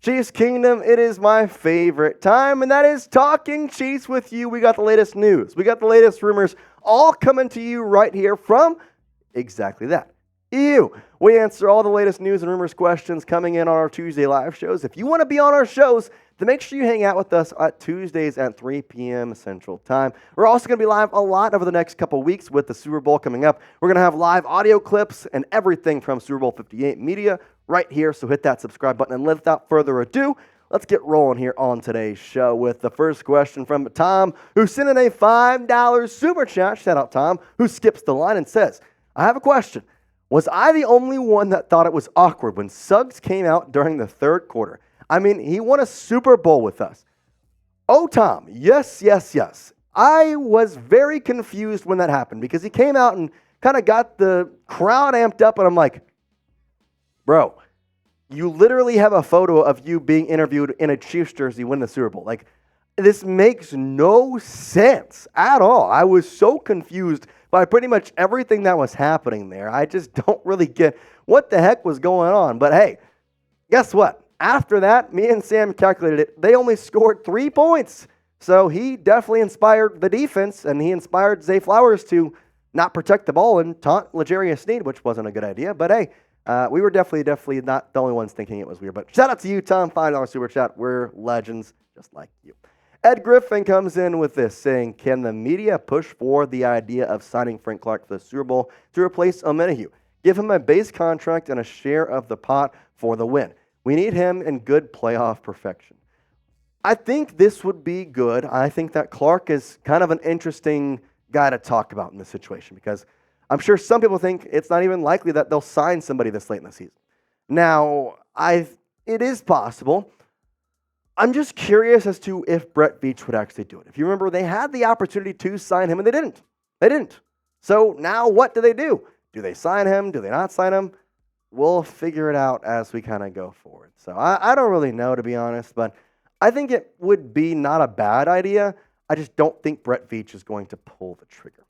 Chiefs Kingdom, it is my favorite time, and that is talking Chiefs with you. We got the latest news. We got the latest rumors all coming to you right here from exactly that. You. We answer all the latest news and rumors questions coming in on our Tuesday live shows. If you want to be on our shows, then make sure you hang out with us at Tuesdays at 3 p.m. Central Time. We're also going to be live a lot over the next couple weeks with the Super Bowl coming up. We're going to have live audio clips and everything from Super Bowl 58 media right here, so hit that subscribe button. And without further ado, let's get rolling here on today's show with the first question from Tom, who sent in a $5 super chat. Shout out Tom, who skips the line and says, I have a question. Was I the only one that thought it was awkward when Suggs came out during the third quarter? I mean, he won a Super Bowl with us. Oh, Tom, yes. I was very confused when that happened because he came out and kind of got the crowd amped up, and I'm like, bro, you literally have a photo of you being interviewed in a Chiefs jersey winning the Super Bowl. Like, this makes no sense at all. I was so confused by pretty much everything that was happening there. I just don't really get what the heck was going on. But hey, guess what? After that, me and Sam calculated it. They only scored 3 points. So he definitely inspired the defense, and he inspired Zay Flowers to not protect the ball and taunt L'Jarius Sneed, which wasn't a good idea. But hey, we were definitely not the only ones thinking it was weird. But shout out to you, Tom, $5 super chat. We're legends just like you. Ed Griffin comes in with this, saying, can the media push for the idea of signing Frank Clark for the Super Bowl to replace Omenihu? Give him a base contract and a share of the pot for the win. We need him in good playoff perfection. I think this would be good. I think that Clark is kind of an interesting guy to talk about in this situation because I'm sure some people think it's not even likely that they'll sign somebody this late in the season. Now, it is possible. I'm just curious as to if Brett Veach would actually do it. If you remember, they had the opportunity to sign him, and they didn't. They didn't. So now what do they do? Do they sign him? Do they not sign him? We'll figure it out as we kind of go forward. So I don't really know, to be honest, but I think it would be not a bad idea. I just don't think Brett Veach is going to pull the trigger.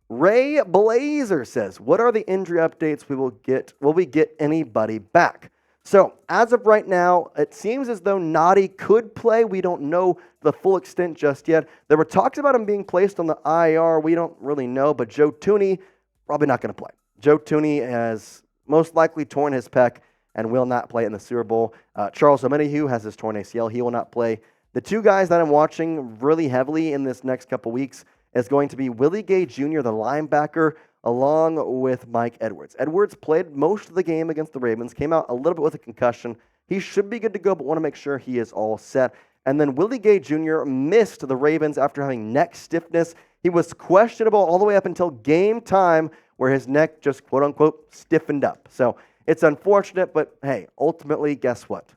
Ray Blazer says, what are the injury updates we will get? Will we get anybody back? So, as of right now, it seems as though Noddy could play. We don't know the full extent just yet. There were talks about him being placed on the IR. We don't really know, but Joe Toney, probably not going to play. Joe Toney has most likely torn his pec and will not play in the Super Bowl. Charles Omenihu has his torn ACL. He will not play. The two guys that I'm watching really heavily in this next couple weeks is going to be Willie Gay Jr., the linebacker, along with Mike Edwards. Edwards played most of the game against the Ravens, came out a little bit with a concussion. He should be good to go, but want to make sure he is all set. And then Willie Gay Jr. missed the Ravens after having neck stiffness. He was questionable all the way up until game time, where his neck just, quote-unquote, stiffened up. So it's unfortunate, but hey, ultimately, guess what?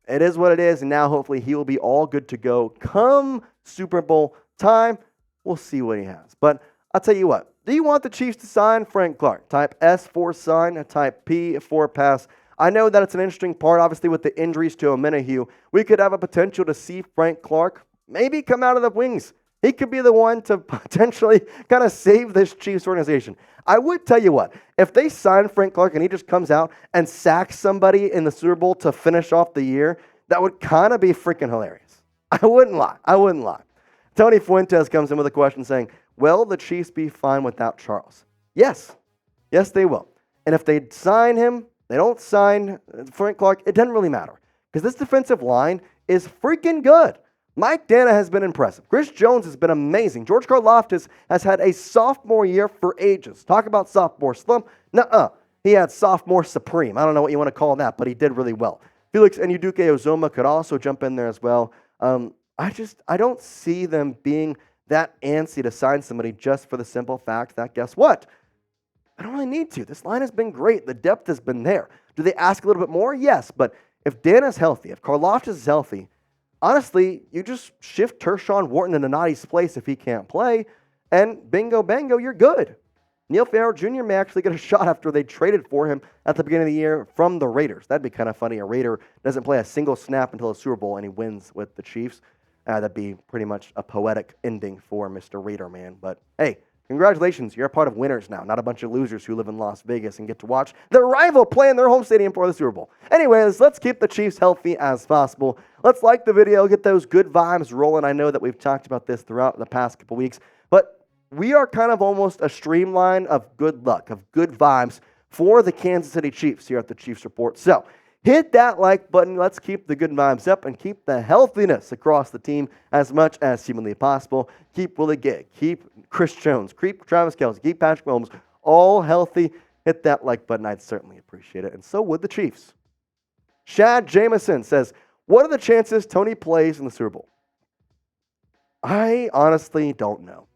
It is what it is, and now hopefully he will be all good to go come Super Bowl time. We'll see what he has. But I'll tell you what. Do you want the Chiefs to sign Frank Clark? Type S for sign, type P for pass. I know that it's an interesting part, obviously, with the injuries to Omenihu. We could have a potential to see Frank Clark maybe come out of the wings. He could be the one to potentially kind of save this Chiefs organization. I would tell you what, if they sign Frank Clark and he just comes out and sacks somebody in the Super Bowl to finish off the year, that would kind of be freaking hilarious. I wouldn't lie. Tony Fuentes comes in with a question saying, will the Chiefs be fine without Charles? Yes, they will. And if they sign him, they don't sign Frank Clark, it doesn't really matter. Because this defensive line is freaking good. Mike Danna has been impressive. Chris Jones has been amazing. George Karlaftis has had a sophomore year for ages. Talk about sophomore slump. Nuh-uh. He had sophomore supreme. I don't know what you want to call that, but he did really well. Felix Enuduke Ozoma could also jump in there as well. I don't see them being that antsy to sign somebody just for the simple fact that, guess what? I don't really need to. This line has been great. The depth has been there. Do they ask a little bit more? Yes, but if Danna's healthy, if Karlaftis is healthy, honestly, you just shift Tershawn Wharton into Noddy's place if he can't play, and bingo, bango, you're good. Neil Farrell Jr. may actually get a shot after they traded for him at the beginning of the year from the Raiders. That'd be kind of funny. A Raider doesn't play a single snap until the Super Bowl, and he wins with the Chiefs. That'd be pretty much a poetic ending for Mr. Raider Man. But hey, Congratulations, you're a part of winners now, not a bunch of losers who live in Las Vegas and get to watch their rival play in their home stadium for the Super Bowl. Anyways, let's keep the Chiefs healthy as possible. Let's like the video, get those good vibes rolling. I know that we've talked about this throughout the past couple weeks, but we are kind of almost a streamline of good luck, of good vibes for the Kansas City Chiefs here at the Chiefs Report. So hit that like button. Let's keep the good vibes up and keep the healthiness across the team as much as humanly possible. Keep Willie Gay, keep Chris Jones, keep Travis Kelce, keep Patrick Mahomes, all healthy. Hit that like button. I'd certainly appreciate it. And so would the Chiefs. Shad Jameson says, what are the chances Toney plays in the Super Bowl? I honestly don't know.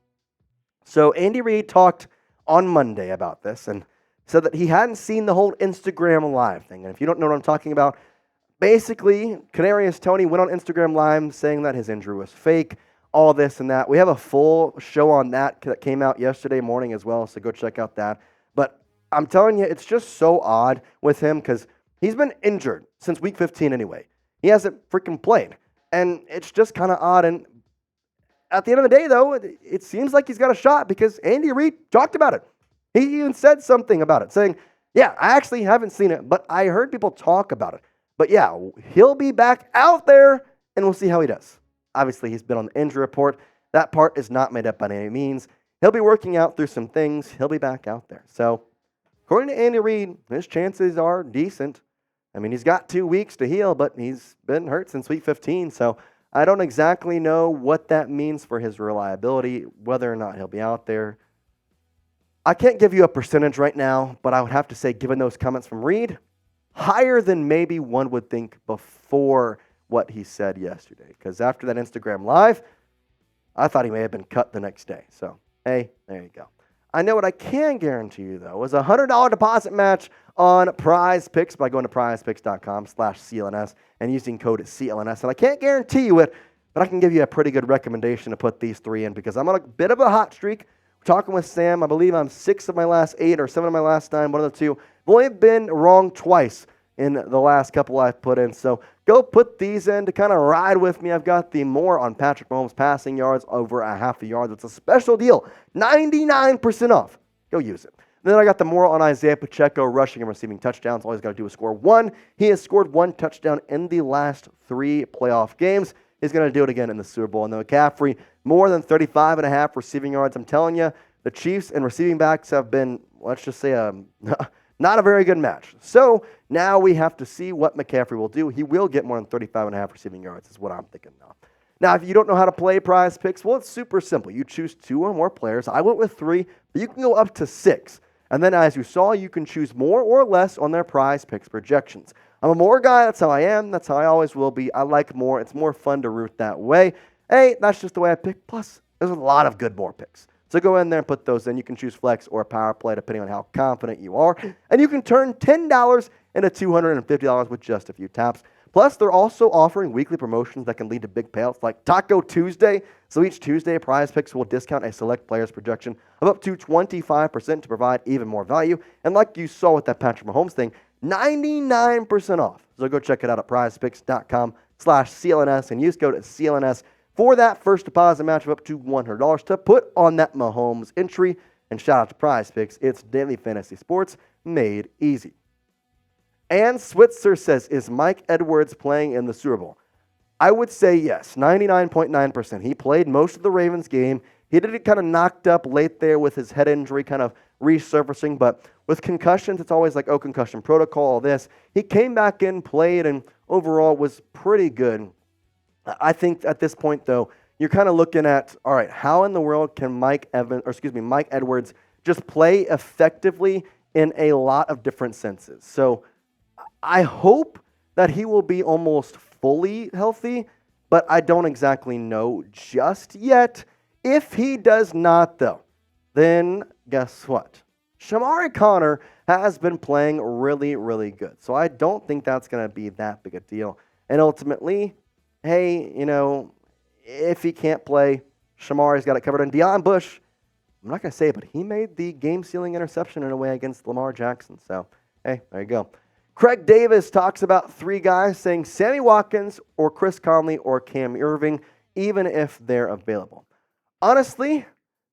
So Andy Reid talked on Monday about this and said that he hadn't seen the whole Instagram Live thing. And if you don't know what I'm talking about, basically, Kadarius Toney went on Instagram Live saying that his injury was fake, all this and that. We have a full show on that came out yesterday morning as well, so go check out that. But I'm telling you, it's just so odd with him because he's been injured since week 15 anyway. He hasn't freaking played. And it's just kind of odd. And at the end of the day, though, it seems like he's got a shot because Andy Reid talked about it. He even said something about it, saying, yeah, I actually haven't seen it, but I heard people talk about it. But yeah, he'll be back out there, and we'll see how he does. Obviously, he's been on the injury report. That part is not made up by any means. He'll be working out through some things. He'll be back out there. So, according to Andy Reid, his chances are decent. I mean, he's got 2 weeks to heal, but he's been hurt since week 15, so I don't exactly know what that means for his reliability, whether or not he'll be out there. I can't give you a percentage right now, but I would have to say, given those comments from Reid, higher than maybe one would think before what he said yesterday. Because after that Instagram Live, I thought he may have been cut the next day. So, hey, there you go. I know what I can guarantee you, though, is a $100 deposit match on PrizePicks by going to prizepicks.com/CLNS and using code CLNS. And I can't guarantee you it, but I can give you a pretty good recommendation to put these three in because I'm on a bit of a hot streak. Talking with Sam, I believe I'm 6 of my last 8 or 7 of my last 9, one of the two. I've only been wrong twice in the last couple I've put in. So go put these in to kind of ride with me. I've got the more on Patrick Mahomes passing yards over a half a yard. It's a special deal, 99% off. Go use it. Then I got the more on Isaiah Pacheco rushing and receiving touchdowns. All he's got to do is score one. He has scored 1 touchdown in the last 3 playoff games. He's going to do it again in the Super Bowl. And then McCaffrey, more than 35.5 receiving yards. I'm telling you, the Chiefs and receiving backs have been, let's just say, not a very good match. So now we have to see what McCaffrey will do. He will get more than 35.5 receiving yards is what I'm thinking now. Now, if you don't know how to play PrizePicks, well, it's super simple. You choose 2 or more players. I went with 3, but you can go up to 6. And then as you saw, you can choose more or less on their PrizePicks projections. I'm a more guy. That's how I am. That's how I always will be. I like more. It's more fun to root that way. Hey, that's just the way I pick. Plus, there's a lot of good more picks. So go in there and put those in. You can choose flex or power play depending on how confident you are. And you can turn $10 into $250 with just a few taps. Plus, they're also offering weekly promotions that can lead to big payouts like Taco Tuesday. So each Tuesday, PrizePicks will discount a select player's projection of up to 25% to provide even more value. And like you saw with that Patrick Mahomes thing, 99% off. So go check it out at prizepicks.com/CLNS and use code CLNS for that first deposit match of up to $100 to put on that Mahomes entry. And shout out to PrizePicks. It's daily fantasy sports made easy. And Switzer says, is Mike Edwards playing in the Super Bowl? I would say yes, 99.9%. He played most of the Ravens game. He did get kind of knocked up late there with his head injury kind of resurfacing, but with concussions, it's always like, oh, concussion protocol, all this. He came back in, played, and overall was pretty good. I think at this point, though, you're kind of looking at, all right, how in the world can Mike Edwards just play effectively in a lot of different senses? So I hope that he will be almost fully healthy, but I don't exactly know just yet. If he does not, though, then guess what? Shamari Connor has been playing really, really good. So I don't think that's going to be that big a deal. And ultimately, hey, if he can't play, Shamari's got it covered. And Deion Bush, I'm not going to say it, but he made the game-sealing interception in a way against Lamar Jackson. So, hey, there you go. Craig Davis talks about 3 guys saying Sammy Watkins or Chris Conley or Cam Irving, even if they're available. Honestly,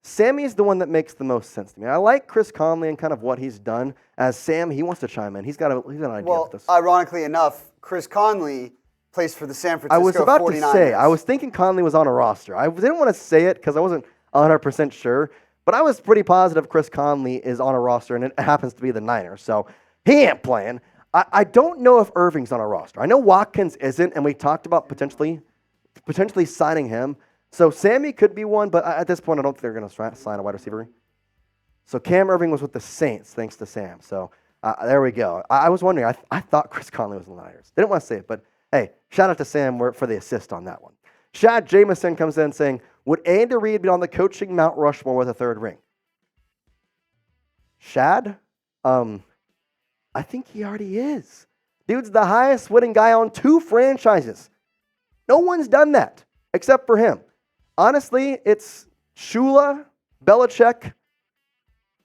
Sammy's the one that makes the most sense to me. I like Chris Conley and kind of what he's done. As Sam, he wants to chime in. He's got an idea with this. Ironically enough, Chris Conley plays for the San Francisco 49ers. I was about to say, I was thinking Conley was on a roster. I didn't want to say it because I wasn't 100% sure, but I was pretty positive Chris Conley is on a roster, and it happens to be the Niners. So he ain't playing. I don't know if Irving's on a roster. I know Watkins isn't, and we talked about potentially signing him. So Sammy could be one, but at this point, I don't think they're going to sign a wide receiver. So Cam Irving was with the Saints, thanks to Sam. So there we go. I was wondering. I thought Chris Conley was in the Niners. Didn't want to say it, but hey, shout out to Sam for the assist on that one. Shad Jameson comes in saying, would Andy Reid be on the coaching Mount Rushmore with a third ring? Shad? I think he already is. Dude's the highest winning guy on 2 franchises. No one's done that except for him. Honestly, it's Shula, Belichick,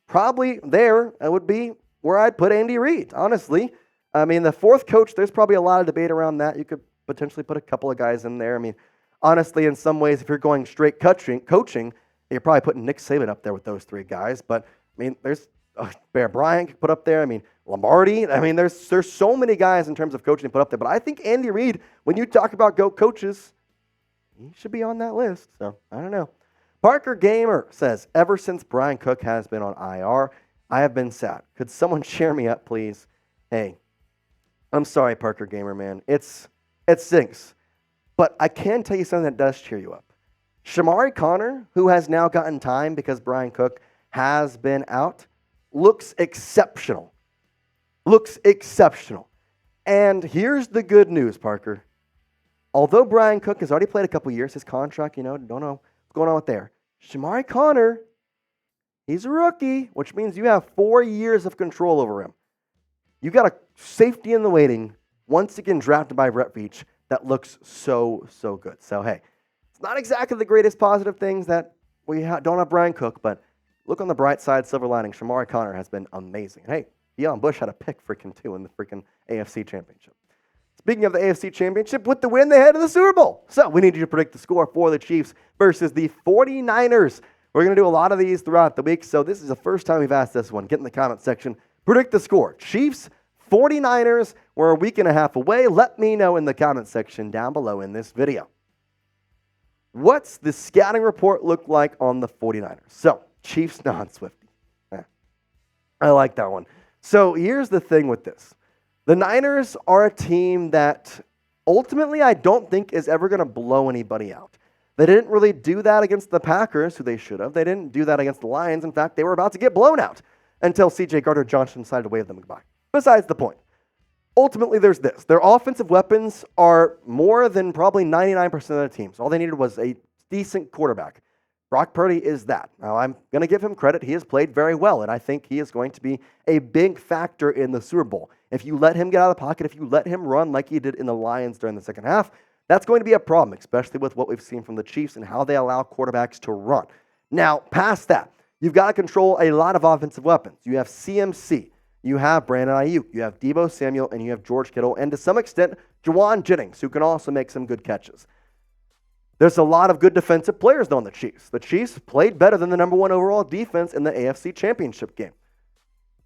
probably there. It would be where I'd put Andy Reid, honestly. I mean, the fourth coach, there's probably a lot of debate around that. You could potentially put a couple of guys in there. I mean, honestly, in some ways, if you're going straight coaching, you're probably putting Nick Saban up there with those 3 guys. But, I mean, there's Bear Bryant could put up there. I mean, Lombardi. I mean, there's so many guys in terms of coaching to put up there. But I think Andy Reid, when you talk about GOAT coaches, he should be on that list. So, I don't know. Parker Gamer says, ever since Brian Cook has been on IR, I have been sad. Could someone cheer me up, please? Hey, I'm sorry, Parker Gamer, man. It stinks. But I can tell you something that does cheer you up. Shamari Connor, who has now gotten time because Brian Cook has been out, looks exceptional. And here's the good news, Parker. Although Brian Cook has already played a couple years, his contract, don't know what's going on with there. Shamari Connor, he's a rookie, which means you have 4 years of control over him. You got a safety in the waiting, once again drafted by Brett Veach, that looks so good. So, hey, it's not exactly the greatest positive things that we don't have Brian Cook, but look on the bright side, silver lining. Shamari Connor has been amazing. Hey, Deion Bush had a pick freaking 2 in the freaking AFC Championship. Speaking of the AFC Championship, with the win, they head to the Super Bowl. So we need you to predict the score for the Chiefs versus the 49ers. We're going to do a lot of these throughout the week, so this is the first time we've asked this one. Get in the comment section. Predict the score. Chiefs, 49ers. We're a week and a half away. Let me know in the comment section down below in this video. What's the scouting report look like on the 49ers? So, Chiefs non-Swifty. I like that one. So, here's the thing with this. The Niners are a team that ultimately I don't think is ever going to blow anybody out. They didn't really do that against the Packers, who they should have. They didn't do that against the Lions. In fact, they were about to get blown out until C.J. Gardner-Johnson decided to wave them goodbye. Besides the point. Ultimately, there's this. Their offensive weapons are more than probably 99% of the teams. All they needed was a decent quarterback. Brock Purdy is that. Now, I'm going to give him credit. He has played very well, and I think he is going to be a big factor in the Super Bowl. If you let him get out of the pocket, if you let him run like he did in the Lions during the second half, that's going to be a problem, especially with what we've seen from the Chiefs and how they allow quarterbacks to run. Now, past that, you've got to control a lot of offensive weapons. You have CMC, you have Brandon Ayuk, you have Deebo Samuel, and you have George Kittle, and to some extent, Juwan Jennings, who can also make some good catches. There's a lot of good defensive players, though, on the Chiefs. The Chiefs played better than the number 1 overall defense in the AFC Championship game.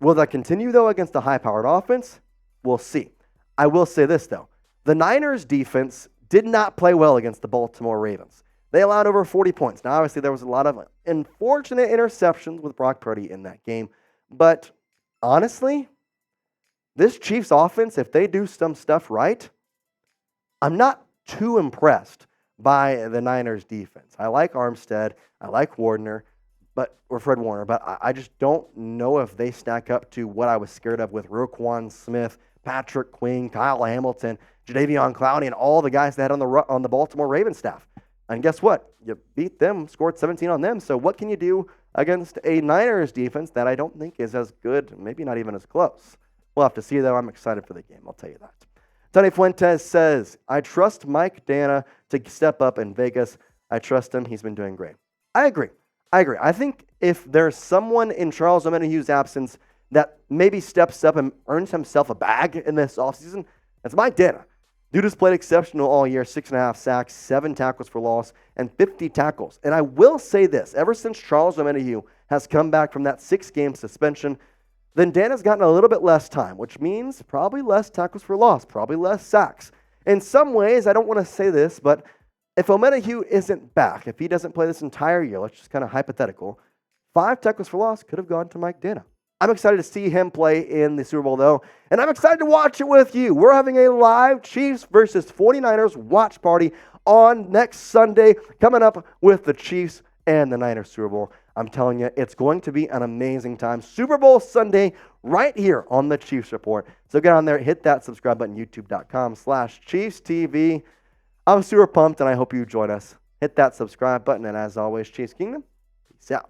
Will that continue, though, against a high-powered offense? We'll see. I will say this, though. The Niners' defense did not play well against the Baltimore Ravens. They allowed over 40 points. Now, obviously, there was a lot of unfortunate interceptions with Brock Purdy in that game. But, honestly, this Chiefs offense, if they do some stuff right, I'm not too impressed by the Niners defense. I like Armstead, I like Fred Warner, but I just don't know if they stack up to what I was scared of with Roquan Smith, Patrick Queen, Kyle Hamilton, Jadeveon Clowney, and all the guys they had on the Baltimore Ravens staff. And guess what? You beat them, scored 17 on them. So what can you do against a Niners defense that I don't think is as good, maybe not even as close? We'll have to see, though. I'm excited for the game, I'll tell you that. Tony Fuentes says, I trust Mike Danna to step up in Vegas. I trust him. He's been doing great. I agree. I think if there's someone in Charles Omenihu's absence that maybe steps up and earns himself a bag in this offseason, it's Mike Danna. Dude has played exceptional all year, 6.5 sacks, 7 tackles for loss, and 50 tackles. And I will say this, ever since Charles Omenihu has come back from that 6-game suspension, then Danna's gotten a little bit less time, which means probably less tackles for loss, probably less sacks. In some ways, I don't want to say this, but if Omenihu isn't back, if he doesn't play this entire year, let's just kind of hypothetical, 5 tackles for loss could have gone to Mike Danna. I'm excited to see him play in the Super Bowl, though, and I'm excited to watch it with you. We're having a live Chiefs versus 49ers watch party on next Sunday, coming up with the Chiefs and the Niners Super Bowl. I'm telling you, it's going to be an amazing time. Super Bowl Sunday right here on the Chiefs Report. So get on there, hit that subscribe button, youtube.com/ChiefsTV. I'm super pumped, and I hope you join us. Hit that subscribe button, and as always, Chiefs Kingdom, peace out.